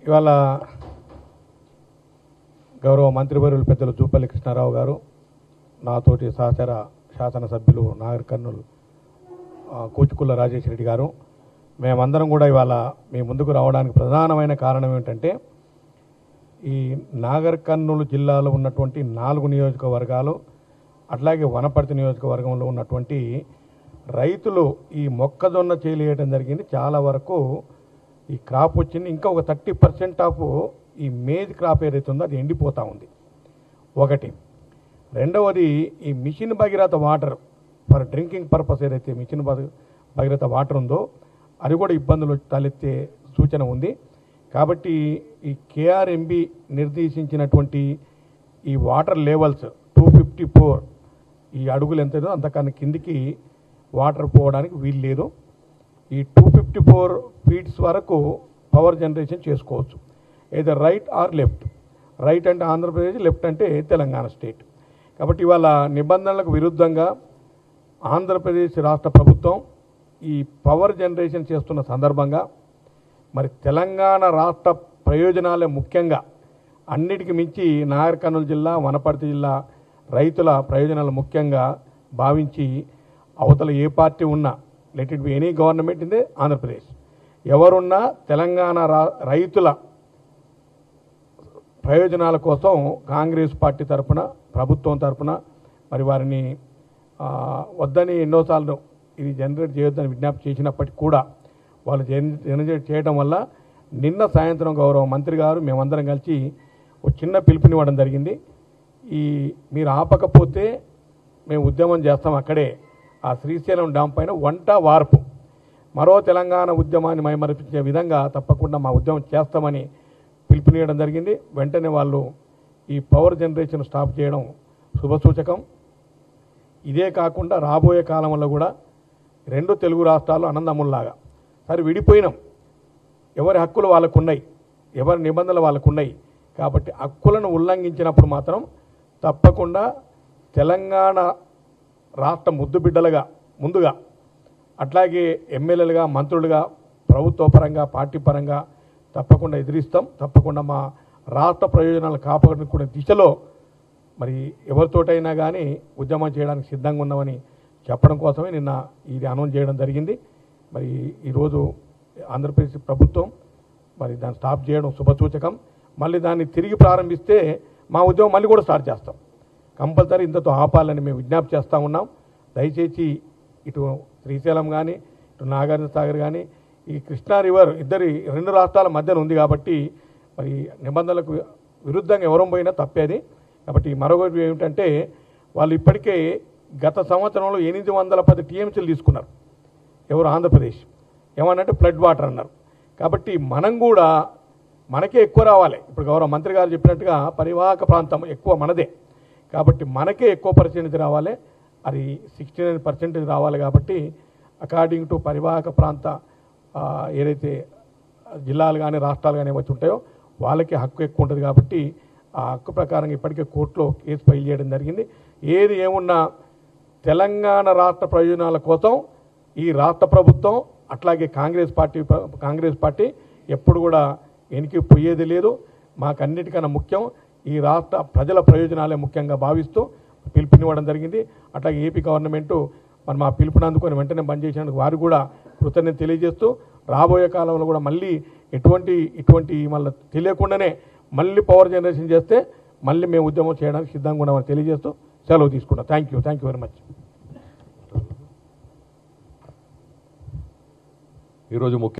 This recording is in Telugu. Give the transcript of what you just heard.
ఇవాళ గౌరవ మంత్రివర్యులు పెద్దలు జూపల్లి కృష్ణారావు గారు, నాతోటి సహచర శాసనసభ్యులు నాగర్ కర్నూలు కూచుకుల్ల రాజేష్ రెడ్డి గారు, మేమందరం కూడా ఇవాళ మీ ముందుకు రావడానికి ప్రధానమైన కారణం ఏమిటంటే, ఈ నాగర్ కర్నూలు జిల్లాలో ఉన్నటువంటి 4 నియోజకవర్గాలు, అట్లాగే వనపర్తి నియోజకవర్గంలో ఉన్నటువంటి రైతులు ఈ మొక్కజొన్న చేయలేయడం జరిగింది. చాలా వరకు ఈ క్రాప్ వచ్చింది. ఇంకా ఒక 30% ఆఫ్ ఈ మేజ్ క్రాప్ ఏదైతే ఉందో అది ఎండిపోతూ ఉంది. ఒకటి. రెండవది, ఈ mission Bhagiratha water for drinking purpose ఏదైతే మిషన్ భగీరథ వాటర్ ఉందో అది కూడా ఇబ్బందులు తలెత్తే సూచన ఉంది. కాబట్టి ఈ కేఆర్ఎంబి నిర్దేశించినటువంటి ఈ వాటర్ లెవెల్స్ 254 ఈ అడుగులు ఎంతదో అంతకన్నా కిందికి వాటర్ పోవడానికి వీలు లేదు. ఈ 254 ఫీట్స్ వరకు పవర్ జనరేషన్ చేసుకోవచ్చు, ఏదో రైట్ ఆర్ లెఫ్ట్. రైట్ అంటే ఆంధ్రప్రదేశ్, లెఫ్ట్ అంటే తెలంగాణ స్టేట్. కాబట్టి ఇవాళ నిబంధనలకు విరుద్ధంగా ఆంధ్రప్రదేశ్ రాష్ట్ర ప్రభుత్వం ఈ పవర్ జనరేషన్ చేస్తున్న సందర్భంగా మరి తెలంగాణ రాష్ట్ర ప్రయోజనాలే ముఖ్యంగా, అన్నిటికీ మించి నాగర్ కర్నూలు జిల్లా, వనపర్తి జిల్లా రైతుల ప్రయోజనాలు ముఖ్యంగా భావించి అవతల ఏ పార్టీ ఉన్నా, let it be any government in the Andhra Pradesh, ఎవరున్నా తెలంగాణ రైతుల ప్రయోజనాల కోసం కాంగ్రెస్ పార్టీ తరఫున, ప్రభుత్వం తరఫున మరి వారిని వద్దని ఎన్నోసార్లు ఇది జనరేట్ చేయొద్దని విజ్ఞప్తి చేసినప్పటికీ కూడా వాళ్ళు జనరేట్ చేయడం వల్ల నిన్న సాయంత్రం గౌరవ మంత్రి గారు మేమందరం కలిసి ఒక చిన్న పిలుపునివ్వడం జరిగింది. ఈ మీరు ఆపకపోతే మేము ఉద్యమం చేస్తాం, అక్కడే ఆ శ్రీశైలం డ్యామ్ పైన వంట వార్పు మరో తెలంగాణ ఉద్యమాన్ని మైమరిపించే విధంగా తప్పకుండా మా ఉద్యమం చేస్తామని పిలుపునివ్వడం జరిగింది. వెంటనే వాళ్ళు ఈ పవర్ జనరేషన్ స్టాప్ చేయడం శుభసూచకం. ఇదే కాకుండా రాబోయే కాలంలో కూడా 2 తెలుగు రాష్ట్రాలు అనందముల్లాగా సరే విడిపోయినాం, ఎవరి హక్కులు వాళ్ళకున్నాయి, ఎవరి నిబంధనలు వాళ్ళకున్నాయి. కాబట్టి హక్కులను ఉల్లంఘించినప్పుడు మాత్రం తప్పకుండా తెలంగాణ రాష్ట్ర ముద్దుబిడ్డలుగా ముందుగా, అట్లాగే ఎమ్మెల్యేలుగా, మంత్రులుగా, ప్రభుత్వ పరంగా, పార్టీ పరంగా తప్పకుండా ఎదిరిస్తాం. తప్పకుండా మా రాష్ట్ర ప్రయోజనాలు కాపాడుకునే దిశలో మరి ఎవరితోటైనా కానీ ఉద్యమం చేయడానికి సిద్ధంగా ఉన్నామని చెప్పడం కోసమే నిన్న ఇది అనౌన్స్ చేయడం జరిగింది. మరి ఈరోజు ఆంధ్రప్రదేశ్ ప్రభుత్వం మరి దాన్ని స్టాప్ చేయడం శుభసూచకం. మళ్ళీ దాన్ని తిరిగి ప్రారంభిస్తే మా ఉద్యమం మళ్ళీ కూడా స్టార్ట్ చేస్తాం. కంపల్సరీ ఇంతతో ఆపాలని మేము విజ్ఞప్తి చేస్తూ ఉన్నాం. దయచేసి ఇటు శ్రీశైలం కానీ, ఇటు నాగార్జున సాగర్ కానీ, ఈ కృష్ణా రివర్ 2 రాష్ట్రాల మధ్యన ఉంది కాబట్టి మరి నిబంధనలకు విరుద్ధంగా ఎవరం పోయినా తప్పేది. కాబట్టి మరొకటి ఏమిటంటే, వాళ్ళు ఇప్పటికే గత సంవత్సరంలో 810 టీఎంసీలు తీసుకున్నారు. ఎవరు? ఆంధ్రప్రదేశ్. ఏమన్నంటే ఫ్లడ్ వాటర్ అన్నారు. కాబట్టి మనం కూడా మనకే ఎక్కువ రావాలి. ఇప్పుడు గౌరవ మంత్రి గారు చెప్పినట్టుగా పరివాహక ప్రాంతం ఎక్కువ మనదే, కాబట్టి మనకే ఎక్కువ పర్సెంటేజ్ రావాలి. అది 69% రావాలి. కాబట్టి అకార్డింగ్ టు పరివాహక ప్రాంత ఏదైతే జిల్లాలు కానీ రాష్ట్రాలు కానీ వచ్చి ఉంటాయో వాళ్ళకి హక్కు ఎక్కువ ఉంటుంది. కాబట్టి ఆ హక్కు ప్రకారం ఇప్పటికే కోర్టులో కేసు ఫైల్ చేయడం జరిగింది. ఏది ఏమున్నా తెలంగాణ రాష్ట్ర ప్రయోజనాల కోసం ఈ రాష్ట్ర ప్రభుత్వం అట్లాగే కాంగ్రెస్ పార్టీ ఎప్పుడు కూడా వెనక్కి పోయేది లేదు. మాకన్నిటికన్నా ముఖ్యం ఈ రాష్ట్ర ప్రజల ప్రయోజనాలే ముఖ్యంగా భావిస్తూ పిలుపునివ్వడం జరిగింది. అట్లాగే ఏపీ గవర్నమెంటు మరి మా పిలుపుని అందుకొని వెంటనే బంద్ చేసినందుకు వారు కూడా కృతజ్ఞత తెలియజేస్తూ, రాబోయే కాలంలో కూడా మళ్ళీ ఇటువంటి మళ్ళీ తెలియకుండానే మళ్ళీ పవర్ జనరేషన్ చేస్తే మళ్ళీ మేము ఉద్యమం చేయడానికి సిద్ధంగా ఉన్నామని తెలియజేస్తూ సెలవు తీసుకుంటాం. Thank you very much. ఈరోజు ముఖ్య